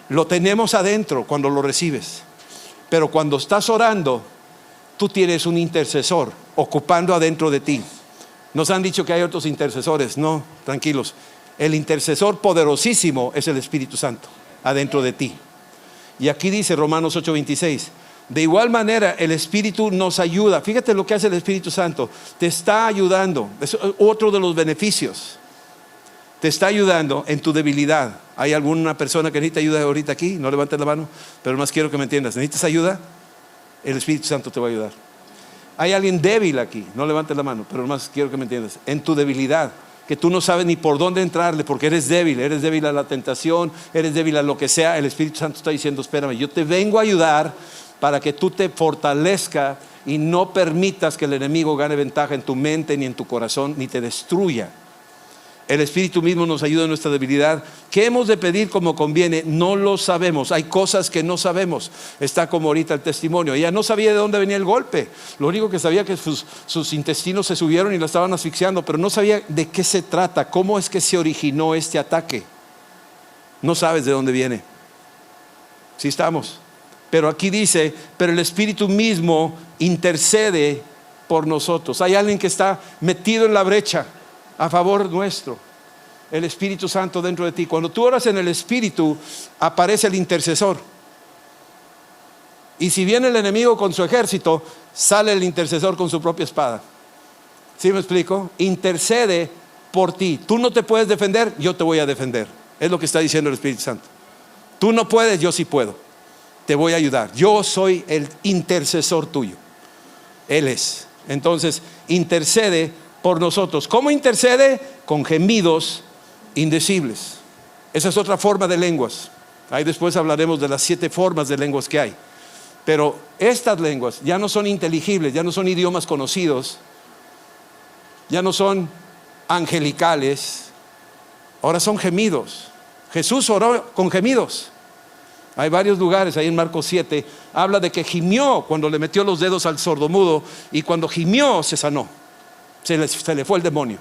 Lo tenemos adentro cuando lo recibes. Pero cuando estás orando, tú tienes un intercesor ocupando adentro de ti. Nos han dicho que hay otros intercesores. No, tranquilos. El intercesor poderosísimo es el Espíritu Santo adentro de ti. Y aquí dice Romanos 8:26. De igual manera el Espíritu nos ayuda. Fíjate lo que hace el Espíritu Santo. Te está ayudando. Es otro de los beneficios. Te está ayudando en tu debilidad. ¿Hay alguna persona que necesita ayuda ahorita aquí? No levantes la mano, pero más quiero que me entiendas. ¿Necesitas ayuda? El Espíritu Santo te va a ayudar. ¿Hay alguien débil aquí? No levantes la mano, pero más quiero que me entiendas. En tu debilidad, que tú no sabes ni por dónde entrarle porque eres débil a la tentación, eres débil a lo que sea. El Espíritu Santo está diciendo, espérame, yo te vengo a ayudar para que tú te fortalezcas y no permitas que el enemigo gane ventaja en tu mente ni en tu corazón, ni te destruya. El Espíritu mismo nos ayuda en nuestra debilidad. ¿Qué hemos de pedir como conviene? No lo sabemos. Hay cosas que no sabemos. Está como ahorita el testimonio. Ella no sabía de dónde venía el golpe. Lo único que sabía que sus intestinos se subieron y la estaban asfixiando, pero no sabía de qué se trata, cómo es que se originó este ataque. No sabes de dónde viene. Sí estamos. Pero aquí dice, pero el Espíritu mismo intercede por nosotros. Hay alguien que está metido en la brecha a favor nuestro. El Espíritu Santo dentro de ti. Cuando tú oras en el Espíritu, aparece el intercesor. Y si viene el enemigo con su ejército, sale el intercesor con su propia espada. ¿Sí me explico? Intercede por ti. Tú no te puedes defender, yo te voy a defender. Es lo que está diciendo el Espíritu Santo. Tú no puedes, yo sí puedo. Te voy a ayudar. Yo soy el intercesor tuyo. Él es. Entonces, intercede por nosotros. ¿Cómo intercede? Con gemidos indecibles. Esa es otra forma de lenguas. Ahí después hablaremos de las 7 formas de lenguas que hay. Pero estas lenguas ya no son inteligibles, ya no son idiomas conocidos, ya no son angelicales, ahora son gemidos. Jesús oró con gemidos. Hay varios lugares, ahí en Marcos 7, habla de que gimió cuando le metió los dedos al sordomudo, y cuando gimió se sanó, se le fue el demonio,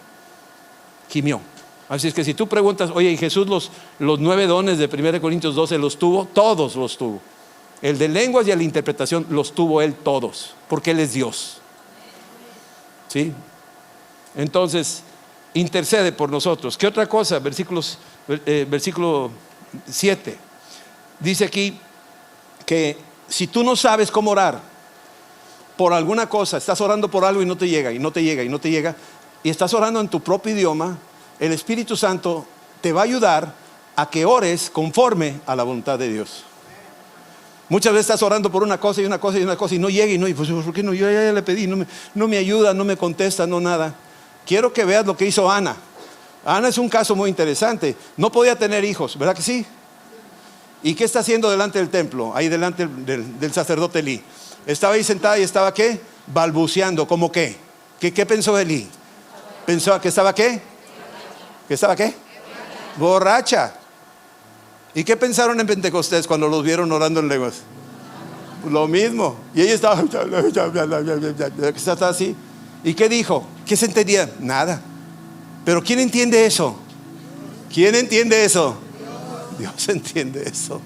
gimió. Así es que si tú preguntas, oye, ¿y Jesús los 9 dones de 1 Corintios 12 los tuvo? Todos los tuvo. El de lenguas y el de interpretación los tuvo Él todos, porque Él es Dios. ¿Sí? Entonces, intercede por nosotros. ¿Qué otra cosa? Versículo 7. Dice aquí que si tú no sabes cómo orar por alguna cosa, estás orando por algo y no te llega, y estás orando en tu propio idioma, el Espíritu Santo te va a ayudar a que ores conforme a la voluntad de Dios. Muchas veces estás orando por una cosa y una cosa y una cosa y no llega, y pues ¿por qué no? Yo ya le pedí, no me ayuda, no me contesta, no nada. Quiero que veas lo que hizo Ana. Ana es un caso muy interesante. No podía tener hijos, ¿verdad que sí? ¿Y qué está haciendo delante del templo? Ahí delante del sacerdote Elí. Estaba ahí sentada y estaba ¿qué? balbuceando, ¿cómo qué? ¿Qué pensó Elí? ¿Pensó que estaba qué? ¿Que estaba qué? Borracha. ¿Y qué pensaron en Pentecostés cuando los vieron orando en lenguas? Lo mismo. Y ella estaba así. ¿Y qué dijo? ¿Qué se entendía? Nada. Pero ¿quién entiende eso? ¿Quién entiende eso? Dios entiende eso.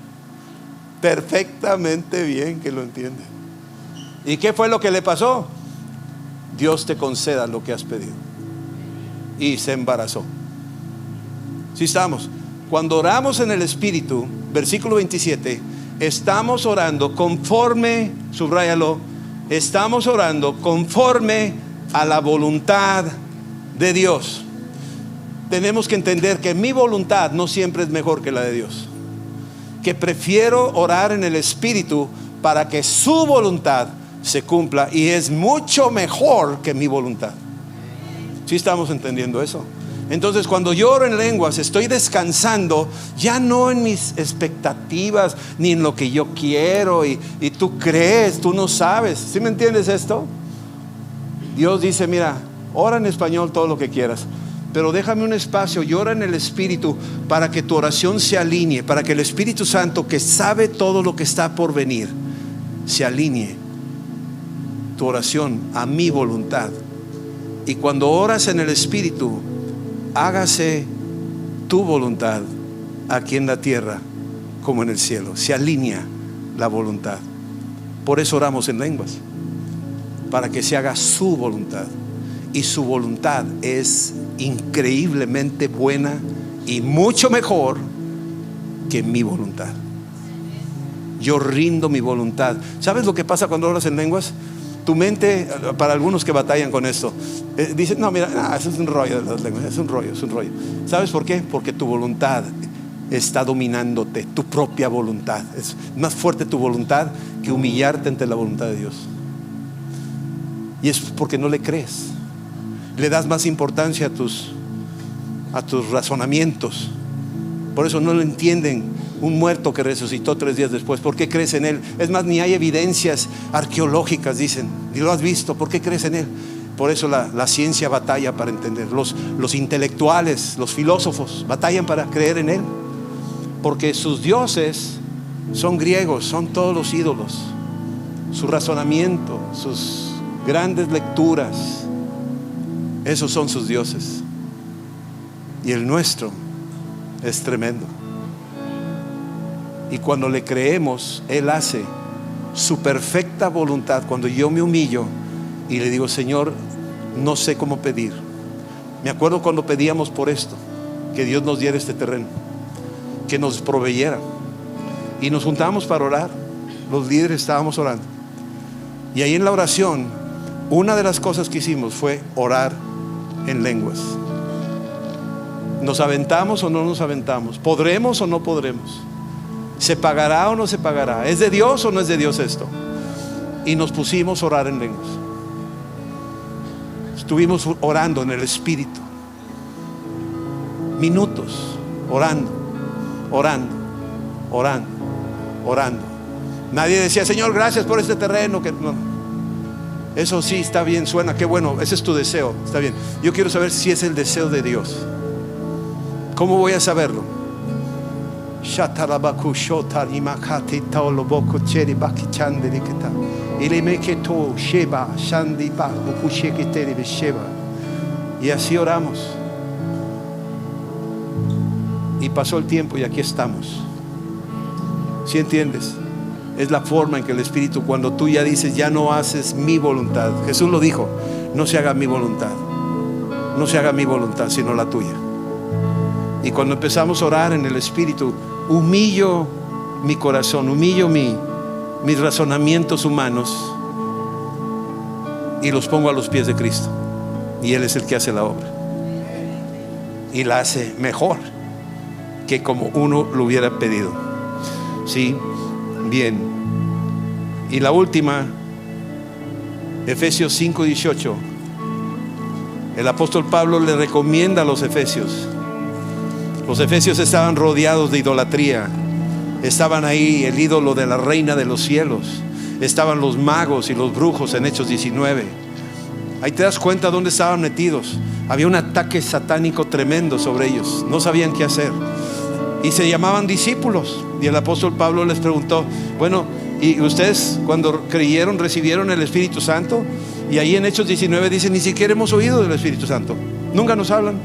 Perfectamente bien que lo entiende. ¿Y qué fue lo que le pasó? Dios te conceda lo que has pedido. Y se embarazó. ¿Sí estamos? Cuando oramos en el Espíritu, versículo 27, estamos orando conforme, subráyalo, estamos orando conforme a la voluntad de Dios. Tenemos que entender que mi voluntad no siempre es mejor que la de Dios, que prefiero orar en el Espíritu para que su voluntad se cumpla, y es mucho mejor que mi voluntad. ¿Sí estamos entendiendo eso? Entonces, cuando yo oro en lenguas, estoy descansando ya no en mis expectativas ni en lo que yo quiero y tú crees, tú no sabes. ¿Sí me entiendes esto? Dios dice, mira, ora en español todo lo que quieras, pero déjame un espacio y ora en el Espíritu para que tu oración se alinee, para que el Espíritu Santo, que sabe todo lo que está por venir, se alinee tu oración a mi voluntad. Y cuando oras en el Espíritu, hágase tu voluntad aquí en la tierra como en el cielo. Se alinea la voluntad. Por eso oramos en lenguas, para que se haga su voluntad. Y su voluntad es increíblemente buena y mucho mejor que mi voluntad. Yo rindo mi voluntad. ¿Sabes lo que pasa cuando oras en lenguas? Tu mente, para algunos que batallan con esto, dicen, no, mira, eso es un rollo de las lenguas, es un rollo. ¿Sabes por qué? Porque tu voluntad está dominándote, tu propia voluntad. Es más fuerte tu voluntad que humillarte ante la voluntad de Dios. Y es porque no le crees. Le das más importancia a tus razonamientos. Por eso no lo entienden. Un muerto que resucitó 3 días después, ¿por qué crees en él? Es más, ni hay evidencias arqueológicas, dicen, ni lo has visto, ¿por qué crees en él? Por eso la ciencia batalla para entender. Los intelectuales, los filósofos batallan para creer en él, porque sus dioses son griegos, son todos los ídolos. Su razonamiento, sus grandes lecturas, esos son sus dioses. Y el nuestro es tremendo. Y cuando le creemos, Él hace su perfecta voluntad. Cuando yo me humillo y le digo, Señor, no sé cómo pedir. Me acuerdo cuando pedíamos por esto, que Dios nos diera este terreno, que nos proveyera, y nos juntábamos para orar. Los líderes estábamos orando, y ahí en la oración, una de las cosas que hicimos fue orar en lenguas. ¿Nos aventamos o no nos aventamos? ¿Podremos o no podremos? ¿Se pagará o no se pagará? ¿Es de Dios o no es de Dios esto? Y nos pusimos a orar en lenguas. Estuvimos orando en el Espíritu minutos, orando. Nadie decía, Señor, gracias por este terreno. No. Eso sí, está bien, suena, qué bueno, ese es tu deseo, está bien. Yo quiero saber si es el deseo de Dios. ¿Cómo voy a saberlo? Y así oramos. Y pasó el tiempo y aquí estamos. ¿Sí entiendes? Es la forma en que el Espíritu, cuando tú ya dices, ya no haces mi voluntad. Jesús lo dijo, no se haga mi voluntad. No se haga mi voluntad, sino la tuya. Y cuando empezamos a orar en el Espíritu, humillo mi corazón, humillo mis razonamientos humanos y los pongo a los pies de Cristo. Y Él es el que hace la obra. Y la hace mejor que como uno lo hubiera pedido. Sí, bien. Y la última, Efesios 5:18. El apóstol Pablo le recomienda a los efesios. Los efesios estaban rodeados de idolatría. Estaban ahí el ídolo de la reina de los cielos. estaban los magos y los brujos en Hechos 19. Ahí te das cuenta dónde estaban metidos. Había un ataque satánico tremendo sobre ellos. No sabían qué hacer. Y se llamaban discípulos. Y el apóstol Pablo les preguntó: bueno, ¿y ustedes cuando creyeron recibieron el Espíritu Santo? Y ahí en Hechos 19 dice: ni siquiera hemos oído del Espíritu Santo. Nunca nos hablan.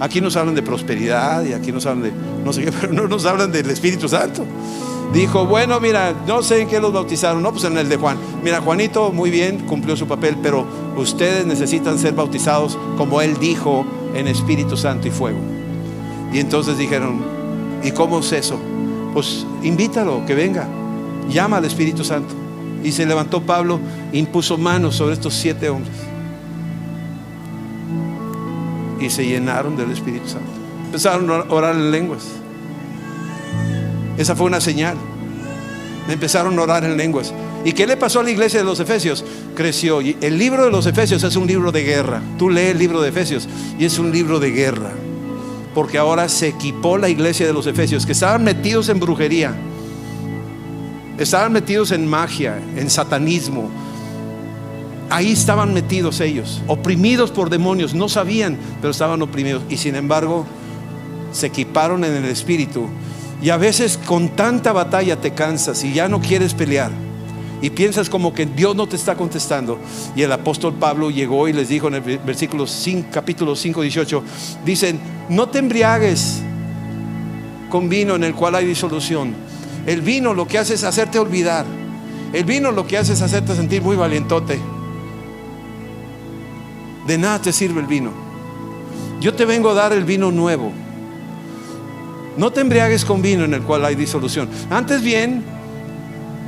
Aquí nos hablan de prosperidad y aquí nos hablan de no sé qué, pero no nos hablan del Espíritu Santo. Dijo: bueno, mira, no sé en qué los bautizaron. No, pues en el de Juan. Mira, Juanito muy bien, cumplió su papel, pero ustedes necesitan ser bautizados, como él dijo, en Espíritu Santo y fuego. Y entonces dijeron: ¿y cómo es eso? Pues invítalo, que venga, llama al Espíritu Santo. Y se levantó Pablo, impuso manos sobre estos 7 hombres y se llenaron del Espíritu Santo. Empezaron a orar en lenguas. Esa fue una señal. Empezaron a orar en lenguas. ¿Y qué le pasó a la iglesia de los Efesios? Creció. Y el libro de los Efesios es un libro de guerra. Tú lees el libro de Efesios y es un libro de guerra, porque ahora se equipó la iglesia de los Efesios, que estaban metidos en brujería, estaban metidos en magia, en satanismo. Ahí estaban metidos ellos, oprimidos por demonios. No sabían, pero estaban oprimidos. Y sin embargo se equiparon en el Espíritu. Y a veces con tanta batalla te cansas y ya no quieres pelear y piensas como que Dios no te está contestando. Y el apóstol Pablo llegó y les dijo en el versículo 5, capítulo 5, 18, dicen: no te embriagues con vino en el cual hay disolución. El vino lo que hace es hacerte olvidar. El vino lo que hace es hacerte sentir muy valientote. De nada te sirve el vino. Yo te vengo a dar el vino nuevo. No te embriagues con vino en el cual hay disolución. Antes bien,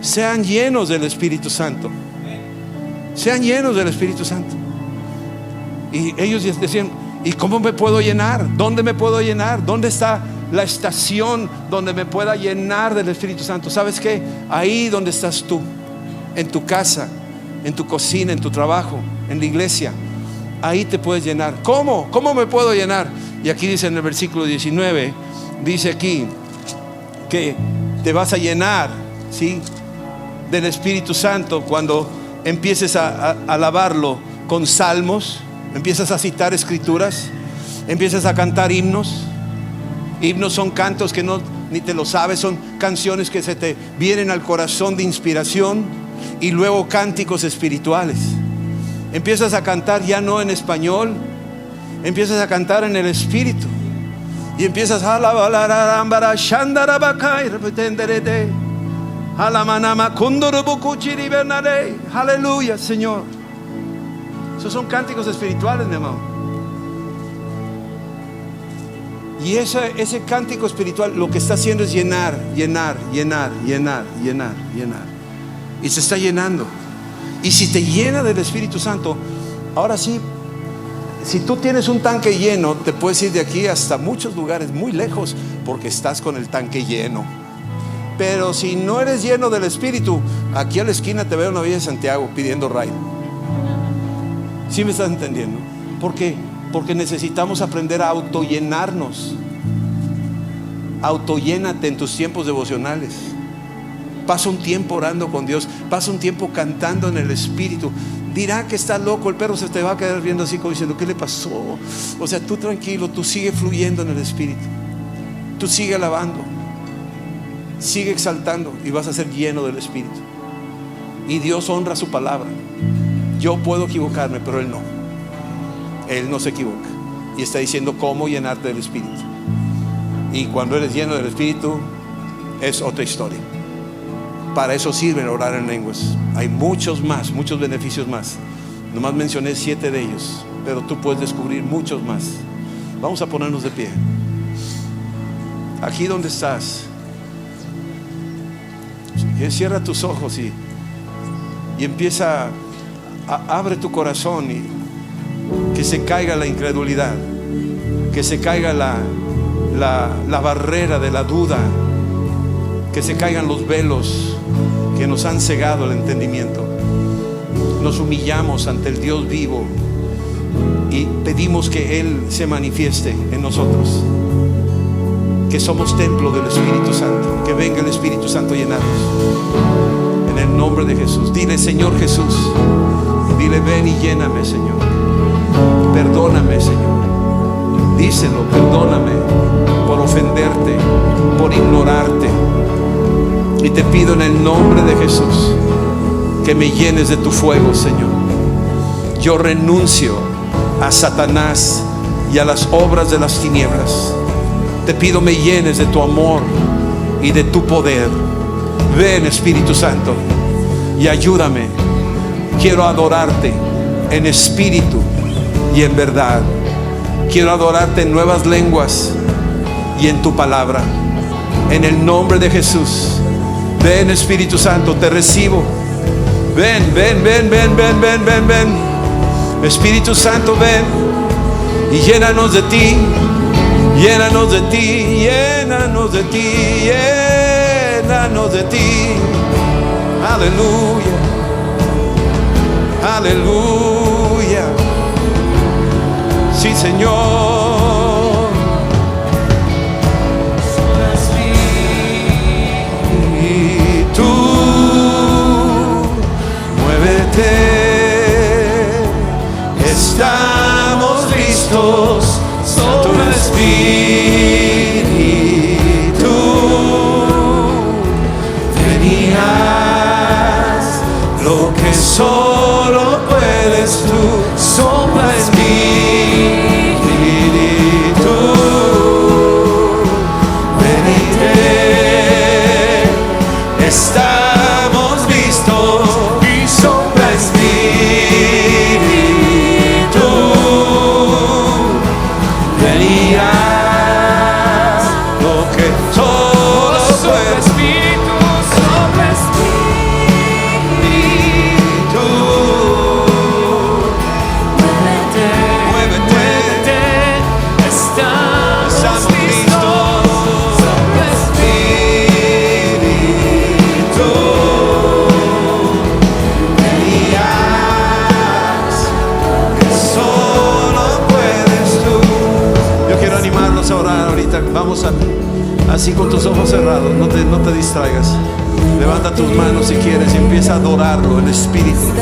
sean llenos del Espíritu Santo. Sean llenos del Espíritu Santo. Y ellos decían: ¿y cómo me puedo llenar? ¿Dónde me puedo llenar? ¿Dónde está la estación donde me pueda llenar del Espíritu Santo? ¿Sabes qué? Ahí donde estás tú, en tu casa, en tu cocina, en tu trabajo, en la iglesia. Ahí te puedes llenar. ¿Cómo? ¿Cómo me puedo llenar? Y aquí dice en el versículo 19, dice aquí que te vas a llenar, ¿sí?, del Espíritu Santo cuando empieces a alabarlo con salmos, empiezas a citar escrituras, empiezas a cantar himnos. Himnos son cantos que no ni te lo sabes, son canciones que se te vienen al corazón de inspiración. Y luego cánticos espirituales. Empiezas a cantar ya no en español, empiezas a cantar en el Espíritu. Y empiezas a aleluya, Señor. Esos son cánticos espirituales, mi amado. Y ese cántico espiritual lo que está haciendo es llenar. Y se está llenando. Y si te llena del Espíritu Santo, ahora sí, si tú tienes un tanque lleno, te puedes ir de aquí hasta muchos lugares muy lejos, porque estás con el tanque lleno. Pero si no eres lleno del Espíritu, aquí a la esquina te veo una Villa de Santiago pidiendo raid. ¿Sí me estás entendiendo? ¿Por qué? Porque necesitamos aprender a autollenarnos. Autollénate en tus tiempos devocionales. Pasa un tiempo orando con Dios. Pasa un tiempo cantando en el Espíritu. Dirá que está loco, el perro se te va a quedar viendo así como diciendo: ¿qué le pasó? O sea, tú tranquilo, tú sigue fluyendo en el Espíritu. Tú sigue alabando, sigue exaltando y vas a ser lleno del Espíritu. Y Dios honra su palabra. Yo puedo equivocarme, pero Él no. Él no se equivoca. Y está diciendo cómo llenarte del Espíritu. Y cuando eres lleno del Espíritu, es otra historia. Para eso sirve orar en lenguas. Hay muchos más, muchos beneficios más. Nomás mencioné 7 de ellos, pero tú puedes descubrir muchos más. Vamos a ponernos de pie. Aquí donde estás, cierra tus ojos y empieza abre tu corazón y que se caiga la incredulidad, que se caiga la barrera de la duda, que se caigan los velos que nos han cegado el entendimiento. Nos humillamos ante el Dios vivo y pedimos que Él se manifieste en nosotros, que somos templo del Espíritu Santo. Que venga el Espíritu Santo a llenarnos. En en el nombre de Jesús. Dile: Señor Jesús, dile: ven y lléname, Señor. Perdóname, Señor. Díselo: perdóname por ofenderte, por ignorarte. Y te pido en el nombre de Jesús que me llenes de tu fuego, Señor. Yo renuncio a Satanás y a las obras de las tinieblas. Te pido me llenes de tu amor y de tu poder. Ven, Espíritu Santo, y ayúdame. Quiero adorarte en espíritu y en verdad. Quiero adorarte en nuevas lenguas y en tu palabra. En el nombre de Jesús. Ven, Espíritu Santo, te recibo. Ven, ven, ven, ven, ven, ven, ven, ven. Espíritu Santo, ven y llénanos de ti. Llénanos de ti, llénanos de ti, llénanos de ti. Aleluya, aleluya. Sí, Señor. Y tú muévete. Estamos listos. Tu Espíritu, ven y haz lo que solo puedes tú. Sopla Espíritu, ven y ven. Estamos listos. Y sopla Espíritu, ven y haz lo que solo puedes. Espíritu, sopla Espíritu, muévete, muévete. Estamos listos. Sopla Espíritu, ven y haz lo que solo puedes tú. Yo quiero animarlos a orar ahorita. Vamos a, así con tus ojos cerrados, no te distraigas. Levanta tus manos si quieres y empieza a adorarlo en espíritu.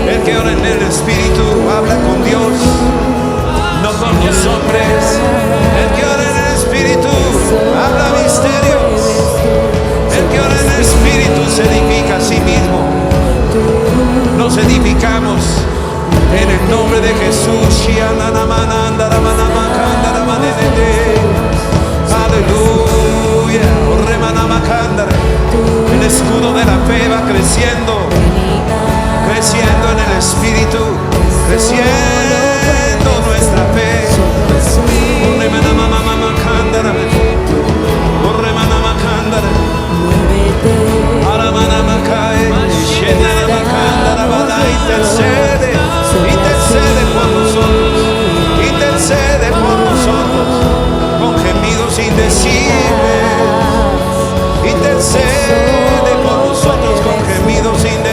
El que ora en el Espíritu habla con Dios, no con los hombres. El que ora en el Espíritu habla misterios. El que ora en el Espíritu se edifica a sí mismo. Nos edificamos en el nombre de Jesús. Aleluya. El escudo de la fe va creciendo, creciendo en el Espíritu, creciendo nuestra fe. Intercede, intercede por nosotros, intercede por nosotros con gemidos indecibles. Intercede por nosotros con gemidos indecibles.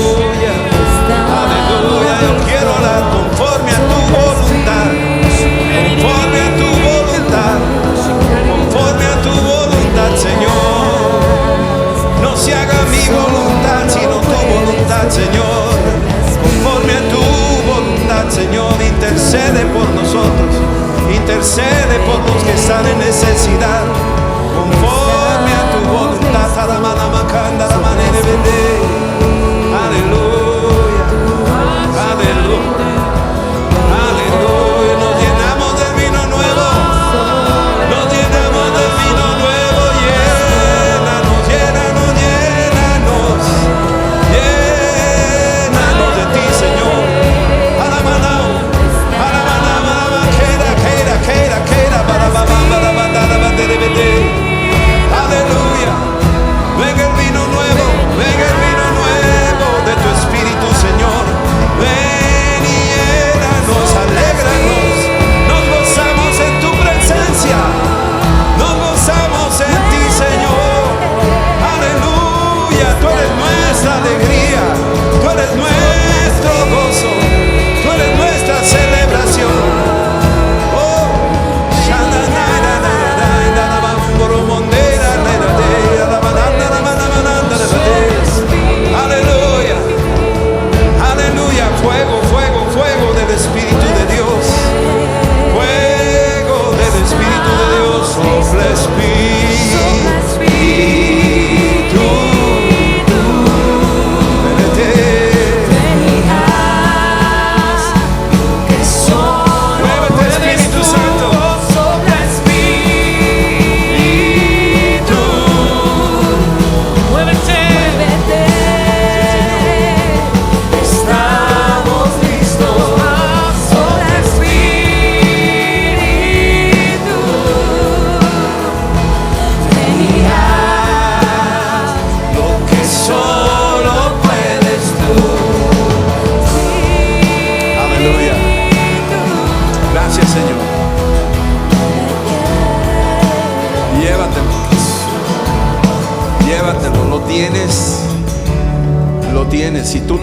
Aleluya, aleluya. Yo quiero orar conforme a tu voluntad, conforme a tu voluntad, conforme a tu voluntad, Señor. No se haga mi voluntad, sino tu voluntad, Señor. Conforme a tu voluntad, Señor, intercede por nosotros, intercede por los que están en necesidad, conforme a tu voluntad. Aleluya, aleluya, aleluya. Nos llenamos del vino nuevo, nos llenamos del vino nuevo. Llénanos, llénanos, llénanos, llénanos de ti, Señor. Alamanao, alamanama, queda, queda, queda, queda, para,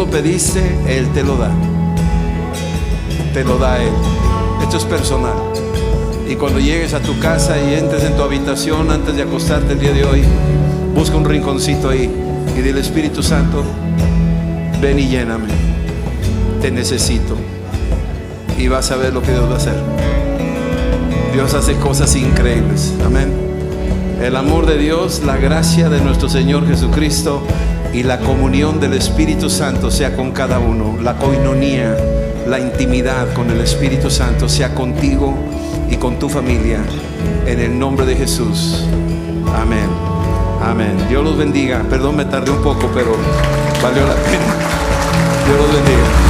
pediste, Él te lo da. Te lo da Él. Esto es personal. Y cuando llegues a tu casa y entres en tu habitación antes de acostarte el día de hoy, busca un rinconcito ahí y dile: Espíritu Santo, ven y lléname. Te necesito. Y vas a ver lo que Dios va a hacer. Dios hace cosas increíbles. Amén. El amor de Dios, la gracia de nuestro Señor Jesucristo y la comunión del Espíritu Santo sea con cada uno. La koinonía, la intimidad con el Espíritu Santo sea contigo y con tu familia, en el nombre de Jesús. Amén. Amén. Dios los bendiga. Perdón, me tardé un poco, pero valió la pena. Dios los bendiga.